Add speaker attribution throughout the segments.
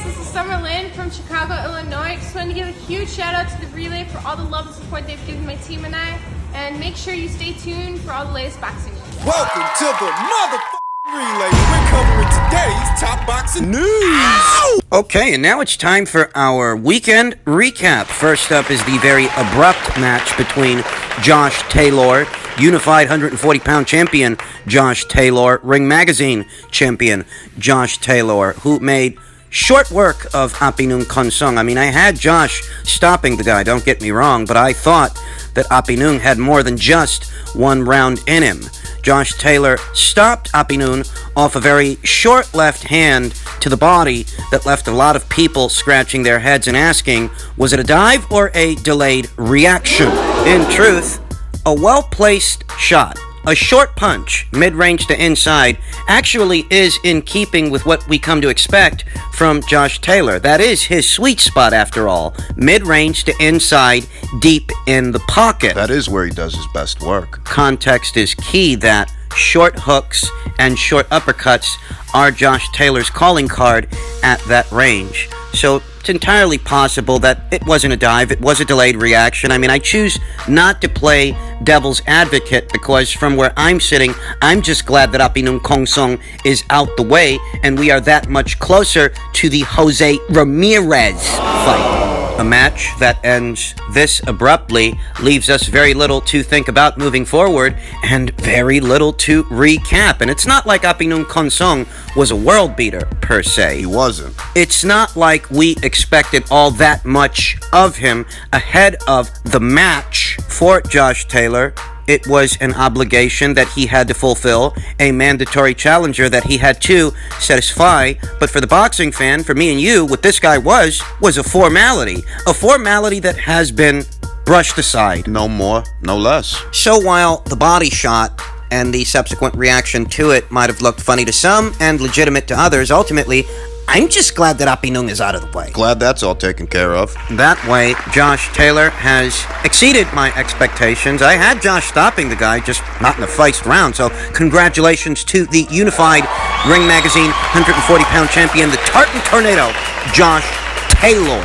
Speaker 1: This is Summer Lynn from Chicago, Illinois. Just wanted to give a huge shout out to the Relay for all the love and support they've given my team and I. And make sure you stay tuned for all the latest boxing news.
Speaker 2: Welcome to the motherfucking Relay. We're covering today's top boxing news. Ow!
Speaker 3: Okay, and now it's time for our weekend recap. First up is the very abrupt match between Josh Taylor, Unified 140-pound champion Josh Taylor, Ring Magazine champion Josh Taylor, who made short work of Taylor-Khonsong. I mean, I had Josh stopping the guy, don't get me wrong, but I thought that Taylor had more than just one round in him. Josh Taylor stopped Taylor off a very short left hand to the body that left a lot of people scratching their heads and asking, was it a dive or a delayed reaction? In truth, a well-placed shot, a short punch, mid-range to inside, actually is in keeping with what we come to expect from Josh Taylor. That is his sweet spot, after all. Mid-range to inside, deep in the pocket.
Speaker 4: That is where he does his best work.
Speaker 3: Context is key that short hooks and short uppercuts are Josh Taylor's calling card at that range. So it's entirely possible that it wasn't a dive, it was a delayed reaction. I mean, I choose not to play devil's advocate because from where I'm sitting, I'm just glad that Taylor-Khonsong is out the way and we are that much closer to the Jose Ramirez fight. A match that ends this abruptly leaves us very little to think about moving forward and very little to recap. And it's not like Taylor-Khonsong was a world beater, per se.
Speaker 4: He wasn't.
Speaker 3: It's not like we expected all that much of him ahead of the match. For Josh Taylor, it was an obligation that he had to fulfill, a mandatory challenger that he had to satisfy. But for the boxing fan, for me and you, what this guy was a formality. A formality that has been brushed aside.
Speaker 4: No more, no less.
Speaker 3: So while the body shot and the subsequent reaction to it might have looked funny to some and legitimate to others, ultimately, I'm just glad that Taylor is out of the way.
Speaker 4: Glad that's all taken care of.
Speaker 3: That way, Josh Taylor has exceeded my expectations. I had Josh stopping the guy, just not in the first round, so congratulations to the Unified Ring Magazine 140-pound champion, the Tartan Tornado, Josh Taylor.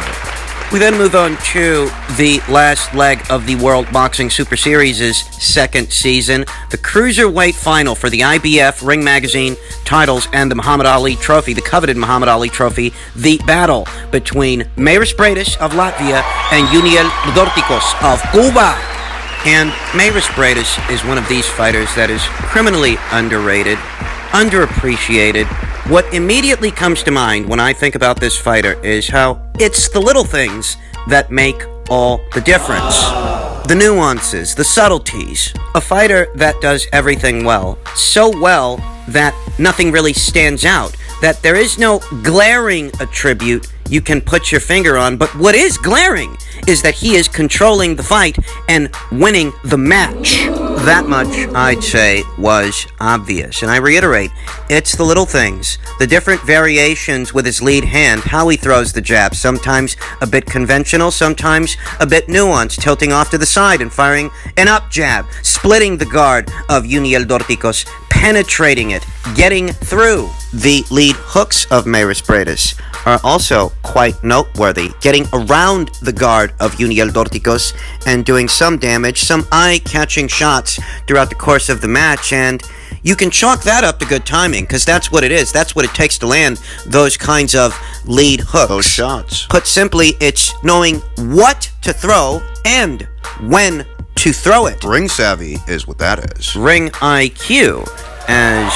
Speaker 3: We then move on to the last leg of the World Boxing Super Series' second season, the Cruiserweight final for the IBF Ring Magazine titles and the Muhammad Ali Trophy, the coveted Muhammad Ali Trophy, the battle between Breidis of Latvia and Charlo-Derevyanchenko of Cuba. And Breidis is one of these fighters that is criminally underrated, underappreciated. What immediately comes to mind when I think about this fighter is how it's the little things that make all the difference. The nuances, the subtleties. A fighter that does everything well. So well that nothing really stands out. That there is no glaring attribute you can put your finger on, but what is glaring is that he is controlling the fight and winning the match. That much, I'd say, was obvious. And I reiterate, it's the little things, the different variations with his lead hand, how he throws the jab, sometimes a bit conventional, sometimes a bit nuanced, tilting off to the side and firing an up jab, splitting the guard of Charlo-Derevyanchenko, penetrating it, getting through. The lead hooks of Breidis are also quite noteworthy, getting around the guard of Charlo-Derevyanchenko and doing some damage, some eye-catching shots throughout the course of the match, and you can chalk that up to good timing, because that's what it is. That's what it takes to land those kinds of lead hooks.
Speaker 4: Those shots.
Speaker 3: Put simply, it's knowing what to throw and when to throw it.
Speaker 4: Ring savvy is what that is.
Speaker 3: Ring IQ, as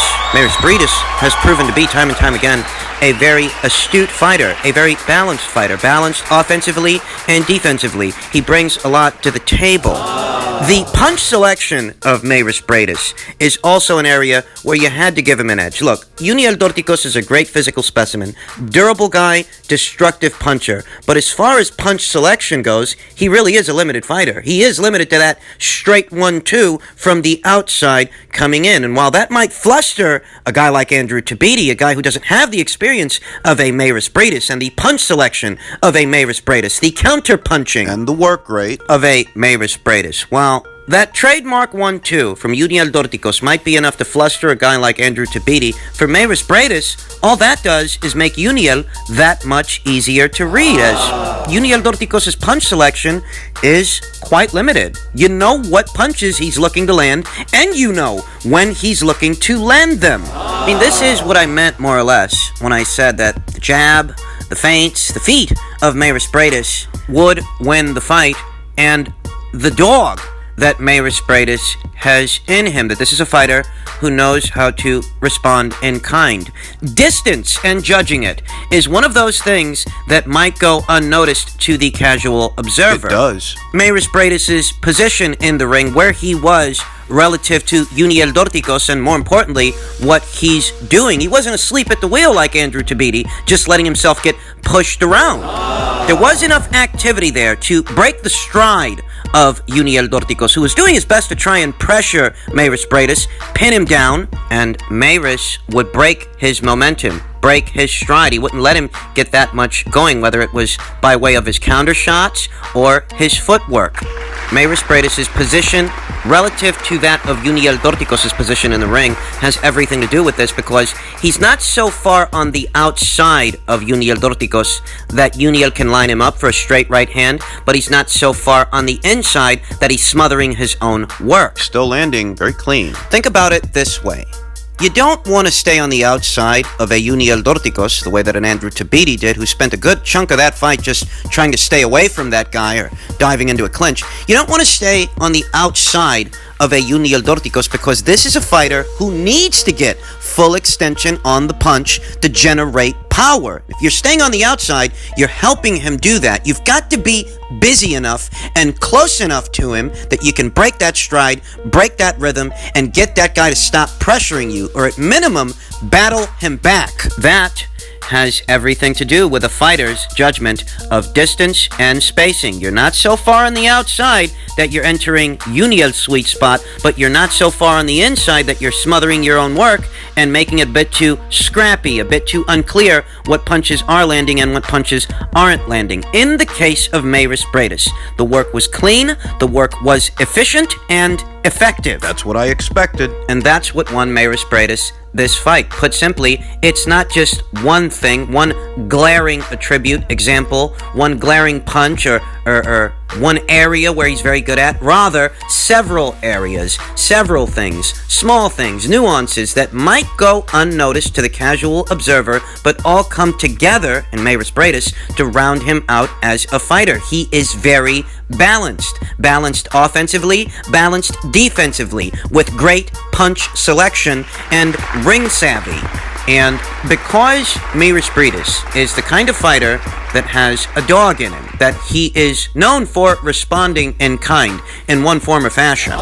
Speaker 3: Breidis has proven to be time and time again, a very astute fighter, a very balanced fighter, balanced offensively and defensively. He brings a lot to the table. The punch selection of Breidis is also an area where you had to give him an edge. Look, Charlo-Derevyanchenko is a great physical specimen, durable guy, destructive puncher. But as far as punch selection goes, he really is a limited fighter. He is limited to that straight 1-2 from the outside coming in. And while that might fluster a guy like Andrew Tabiti, a guy who doesn't have the experience of a Breidis and the punch selection of a Breidis, the counter punching
Speaker 4: and the work rate
Speaker 3: of a Breidis, well, That trademark 1-2 from Breidis-Dorticos might be enough to fluster a guy like Andrew Tabiti. For Breidis, all that does is make Uniel that much easier to read, as Breidis-Dorticos' punch selection is quite limited. You know what punches he's looking to land, and you know when he's looking to land them. I mean, this is what I meant more or less when I said that the jab, the feints, the feet of Breidis would win the fight, and the dog that Breidis has in him, that this is a fighter who knows how to respond in kind. Distance and judging it is one of those things that might go unnoticed to the casual observer.
Speaker 4: It does.
Speaker 3: Breidis' position in the ring, where he was relative to Breidis-Dorticos, and more importantly, what he's doing. He wasn't asleep at the wheel like Andrew Tabiti, just letting himself get pushed around. There was enough activity there to break the stride of Breidis-Dorticos, who was doing his best to try and pressure Breidis, pin him down, and Breidis would break his momentum, break his stride. He wouldn't let him get that much going, whether it was by way of his counter shots or his footwork. Breidis' position relative to that of Breidis-Dorticos' position in the ring has everything to do with this, because he's not so far on the outside of Breidis-Dorticos that Uniel can line him up for a straight right hand, but he's not so far on the inside that he's smothering his own work.
Speaker 4: Still landing very clean.
Speaker 3: Think about it this way. You don't want to stay on the outside of a Breidis-Dorticos the way that an Andrew Tabiti did, who spent a good chunk of that fight just trying to stay away from that guy or diving into a clinch. You don't want to stay on the outside of a Breidis-Dorticos, because this is a fighter who needs to get full extension on the punch to generate power. If you're staying on the outside, you're helping him do that. You've got to be busy enough and close enough to him that you can break that stride, break that rhythm, and get that guy to stop pressuring you, or at minimum, battle him back. That has everything to do with a fighter's judgment of distance and spacing. You're not so far on the outside that you're entering Uniel's sweet spot, but you're not so far on the inside that you're smothering your own work and making it a bit too scrappy, a bit too unclear what punches are landing and what punches aren't landing. In the case of Breidis, the work was clean, the work was efficient and effective.
Speaker 4: That's what I expected.
Speaker 3: And that's what won Breidis this fight. Put simply, it's not just one thing, one glaring attribute, example, one glaring punch, or one area where he's very good at. Rather, several areas, several things, small things, nuances that might go unnoticed to the casual observer, but all come together in Breidis to round him out as a fighter. He is very balanced. Balanced offensively, balanced defensively, with great punch selection and ring savvy. And because Breidis is the kind of fighter that has a dog in him, that he is known for responding in kind, in one form or fashion,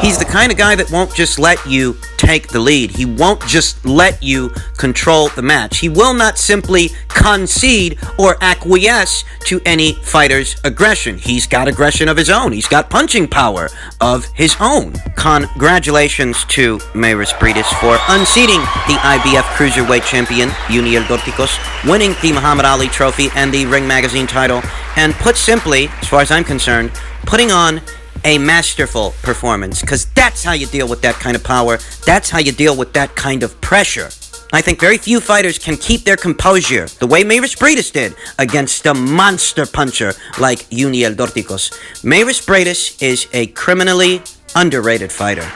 Speaker 3: he's the kind of guy that won't just let you take the lead. He won't just let you control the match. He will not simply concede or acquiesce to any fighter's aggression. He's got aggression of his own. He's got punching power of his own. Congratulations to Breidis for unseating the IBF Cruiserweight champion, Breidis-Dorticos, winning the Muhammad Ali Trophy and the Ring Magazine title, and put simply, as far as I'm concerned, putting on a masterful performance, because that's how you deal with that kind of power. That's how you deal with that kind of pressure. I think very few fighters can keep their composure the way Breidis did against a monster puncher like Breidis-Dorticos. Breidis is a criminally underrated fighter.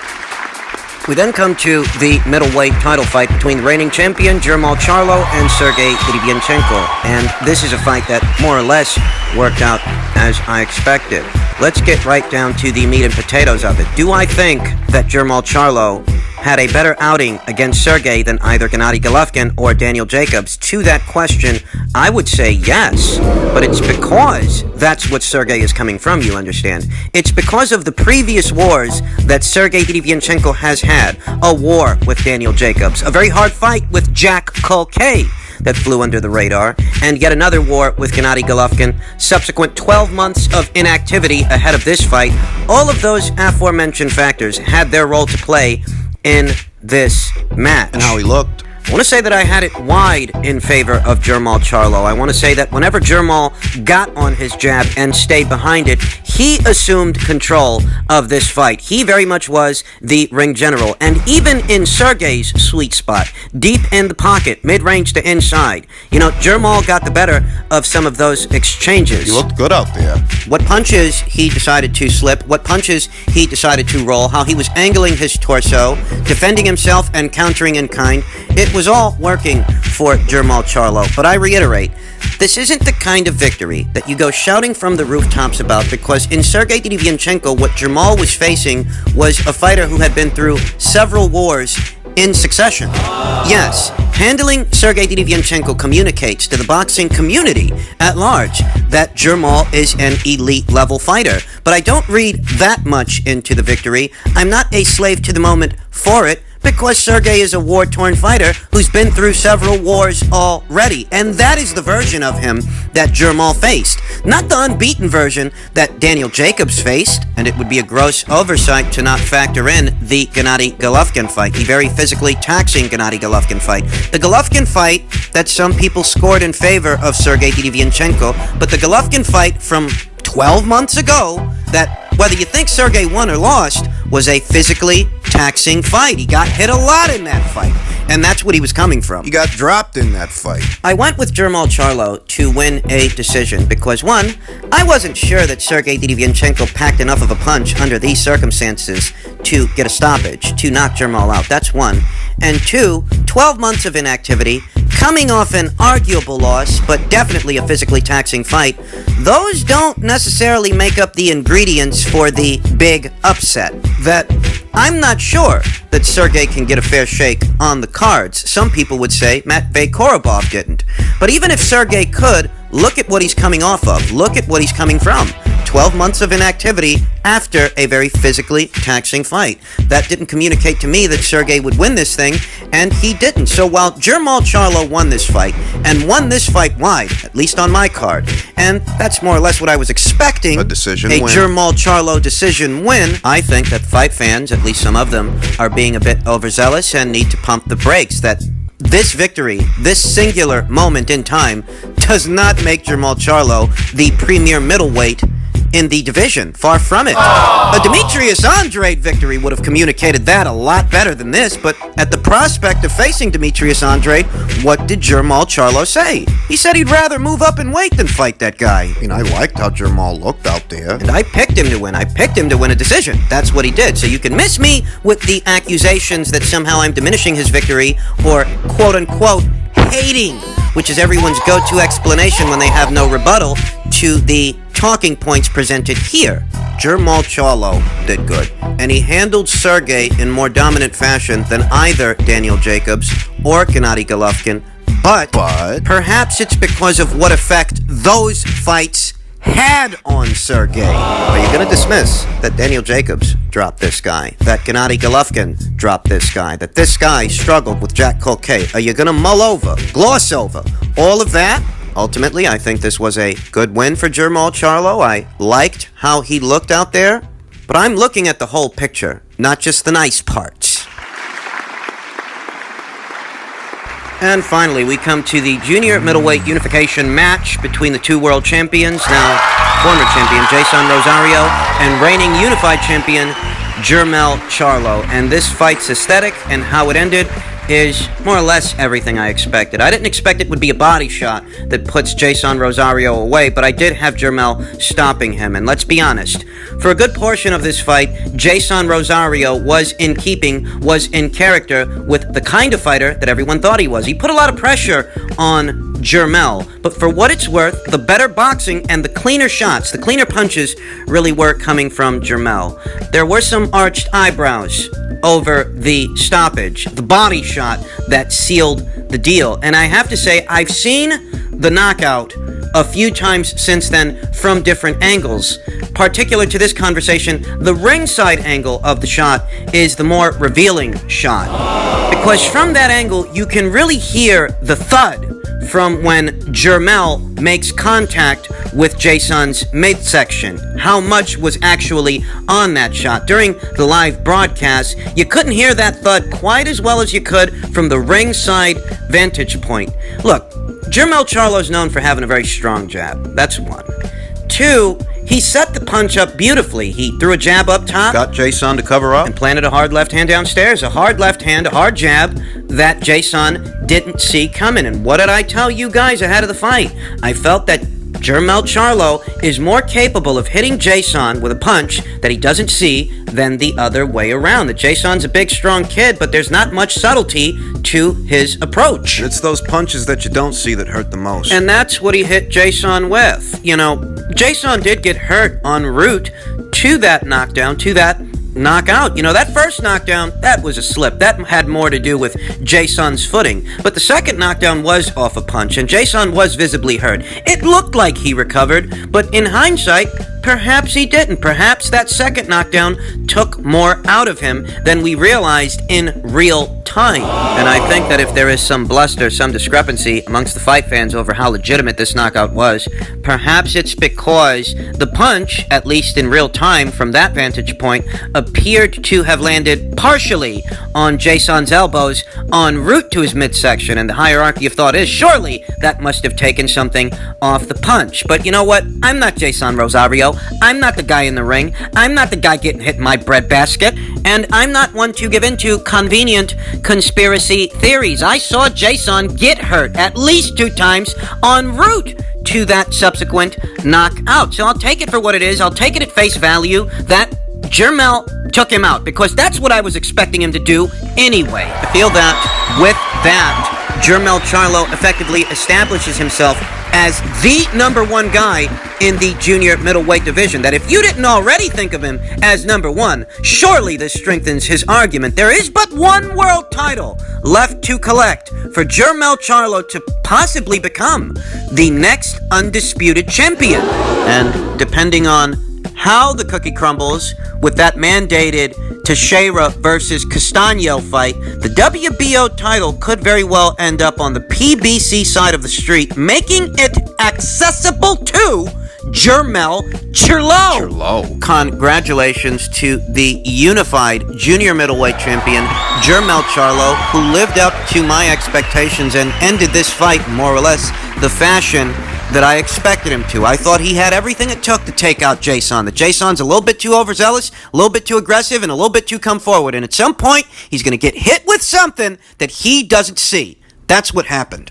Speaker 3: We then come to the middleweight title fight between the reigning champion Jermall Charlo and Charlo-Derevyanchenko, and this is a fight that more or less worked out as I expected. Let's get right down to the meat and potatoes of it. Do I think that Jermall Charlo had a better outing against Sergey than either Gennady Golovkin or Daniel Jacobs? To that question, I would say yes, but it's because that's what Sergey is coming from, you understand. It's because of the previous wars that Charlo-Derevyanchenko has had. A war with Daniel Jacobs, a very hard fight with Jack Culcay that flew under the radar, and yet another war with Gennady Golovkin, subsequent 12 months of inactivity ahead of this fight. All of those aforementioned factors had their role to play in this match.
Speaker 4: And how he looked.
Speaker 3: I want to say that I had it wide in favor of Jermall Charlo. I want to say that whenever Jermall got on his jab and stayed behind it, he assumed control of this fight. He very much was the ring general. And even in Sergey's sweet spot, deep in the pocket, mid-range to inside, Jermall got the better of some of those exchanges.
Speaker 4: You looked good out there.
Speaker 3: What punches he decided to slip, what punches he decided to roll, how he was angling his torso, defending himself and countering in kind, it was all working for Jermall Charlo. But I reiterate, this isn't the kind of victory that you go shouting from the rooftops about, because in Derevyanchenko, what Jermall was facing was a fighter who had been through several wars in succession. Yes, handling Derevyanchenko communicates to the boxing community at large that Jermall is an elite level fighter. But I don't read that much into the victory. I'm not a slave to the moment for it, because Sergey is a war-torn fighter who's been through several wars already. And that is the version of him that Jermall faced. Not the unbeaten version that Daniel Jacobs faced, and it would be a gross oversight to not factor in the Gennady Golovkin fight, the very physically taxing Gennady Golovkin fight. The Golovkin fight that some people scored in favor of Sergey Derevyanchenko, but the Golovkin fight from 12 months ago, that whether you think Sergey won or lost, was a physically taxing fight. He got hit a lot in that fight, and that's what he was coming from.
Speaker 4: He got dropped in that fight.
Speaker 3: I went with Jermall Charlo to win a decision because, one, I wasn't sure that Sergey Derevyanchenko packed enough of a punch under these circumstances to get a stoppage, to knock Jermall out. That's one. And two, 12 months of inactivity, coming off an arguable loss, but definitely a physically taxing fight, those don't necessarily make up the ingredients for the big upset. That I'm not sure that Sergey can get a fair shake on the cards. Some people would say Matvey Korobov didn't. But even if Sergey could, look at what he's coming off of. Look at what he's coming from. 12 months of inactivity after a very physically taxing fight. That didn't communicate to me that Sergey would win this thing, and he didn't. So while Jermall Charlo won this fight, and won this fight wide, at least on my card, and that's more or less what I was expecting,
Speaker 4: a decision
Speaker 3: win. Jermall Charlo decision win, I think that fight fans, at least some of them, are being a bit overzealous and need to pump the brakes. That this victory, this singular moment in time, does not make Jermall Charlo the premier middleweight in the division. Far from it. A Demetrius Andrade victory would have communicated that a lot better than this, but at the prospect of facing Demetrius Andrade, what did Jermall Charlo say? He said he'd rather move up in weight than fight that guy.
Speaker 4: I mean, I liked how Jermall looked out there.
Speaker 3: And I picked him to win. I picked him to win a decision. That's what he did. So you can miss me with the accusations that somehow I'm diminishing his victory or quote-unquote hating, which is everyone's go-to explanation when they have no rebuttal to the talking points presented here. Jermall Charlo did good, and he handled Sergey in more dominant fashion than either Daniel Jacobs or Gennady Golovkin, but perhaps it's because of what effect those fights had on Sergey. Are you going to dismiss that Daniel Jacobs dropped this guy, that Gennady Golovkin dropped this guy, that this guy struggled with Jack Colquet? Are you going to mull over, gloss over all of that? Ultimately, I think this was a good win for Jermall Charlo. I liked how he looked out there, but I'm looking at the whole picture, not just the nice parts. And finally, we come to the junior middleweight unification match between the two world champions, now former champion Jason Rosario and reigning unified champion Jermall Charlo. And this fight's aesthetic and how it ended is more or less everything I expected. I didn't expect it would be a body shot that puts Jason Rosario away, but I did have Jermall stopping him. And let's be honest, for a good portion of this fight, Jason Rosario was in keeping, was in character with the kind of fighter that everyone thought he was. He put a lot of pressure on Jermall, but for what it's worth, the better boxing and the cleaner shots, the cleaner punches really were coming from Jermall. There were some arched eyebrows over the stoppage, the body shot that sealed the deal. And I have to say, I've seen the knockout a few times since then from different angles. Particular to this conversation, the ringside angle of the shot is the more revealing shot, because from that angle you can really hear the thud from when Jermel makes contact with Jason's midsection. How much was actually on that shot? During the live broadcast, you couldn't hear that thud quite as well as you could from the ringside vantage point. Look, Jermel Charlo's known for having a very strong jab. That's one. Two, he set the punch up beautifully. He threw a jab up top.
Speaker 4: Got Jason to cover up.
Speaker 3: And planted a hard left hand downstairs. A hard left hand, a hard jab that Jason didn't see coming. And what did I tell you guys ahead of the fight? I felt that Jermel Charlo is more capable of hitting Jason with a punch that he doesn't see than the other way around. That Jason's a big, strong kid, but there's not much subtlety to his approach.
Speaker 4: It's those punches that you don't see that hurt the most.
Speaker 3: And that's what he hit Jason with. You know, Jason did get hurt en route to that knockdown, to that knockout. You know, that first knockdown, that was a slip. That had more to do with Jason's footing. But the second knockdown was off a punch, and Jason was visibly hurt. It looked like he recovered, but in hindsight, perhaps he didn't. Perhaps that second knockdown took more out of him than we realized in real time. And I think that if there is some bluster, some discrepancy amongst the fight fans over how legitimate this knockout was, perhaps it's because the punch, at least in real time from that vantage point, appeared to have landed partially on Jason's elbows en route to his midsection. And the hierarchy of thought is, surely that must have taken something off the punch. But you know what? I'm not Jason Rosario. I'm not the guy in the ring. I'm not the guy getting hit in my breadbasket. And I'm not one to give into convenient conspiracy theories. I saw Jason get hurt at least 2 times en route to that subsequent knockout. So I'll take it for what it is. I'll take it at face value that Jermel took him out, because that's what I was expecting him to do anyway. I feel that with that, Jermel Charlo effectively establishes himself as the #1 guy in the junior middleweight division. That if you didn't already think of him as #1, surely this strengthens his argument. There is but one world title left to collect for Jermel Charlo to possibly become the next undisputed champion. And depending on how the cookie crumbles with that mandated Teixeira versus Castaño fight, the WBO title could very well end up on the PBC side of the street, making it accessible to Jermel Charlo. Congratulations to the unified junior middleweight champion, Jermel Charlo, who lived up to my expectations and ended this fight more or less the fashion that I expected him to. I thought he had everything it took to take out Jason. That Jason's a little bit too overzealous, a little bit too aggressive, and a little bit too come forward. And at some point, he's going to get hit with something that he doesn't see. That's what happened.